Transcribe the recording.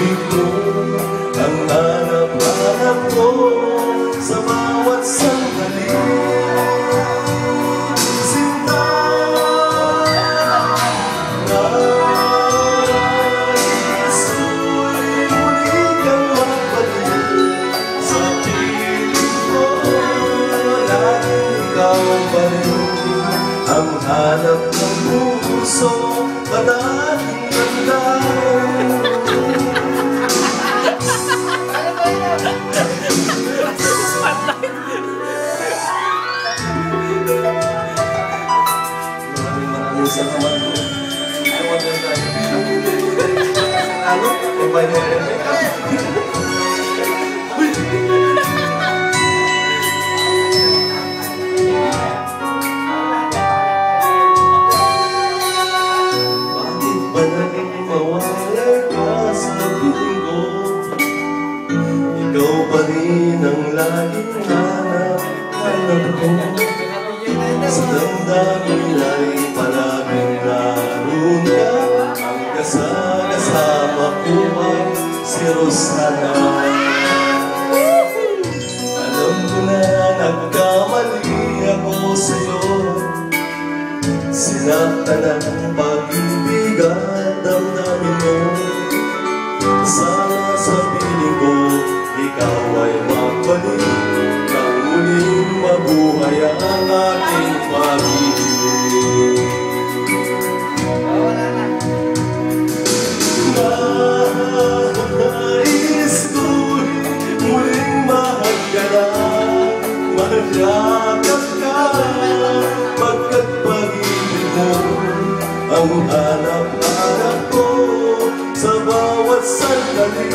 pag-ibig mo ang hanap-hanap ko sa bawat sandali. Sinta, nais ko'y muli kang magbalik sa piling ko. Laging ikaw pa rin ang hanap ng puso, madaling landain. Maraming salamat po. I want to thank bakit ba naging mawala ka sa piling ko? Ikaw pa rin ang laging hanap-hanap ko. Sa damdamin ay palaging naroon ka. Ang kasama ko ay si Rosana. Alam ko na nagkamali ako sa'yo. Sinaktan ang pag-ibig at damdamin mo. Sana sa piling ko ikaw ay magbalik nang muling mabuhay ang ating pag-ibig. Nais ko'y muling mahal ka na, maghagap ka, pagkat pag-ibig mo ang hanap-hanap ko sa bawat sandali.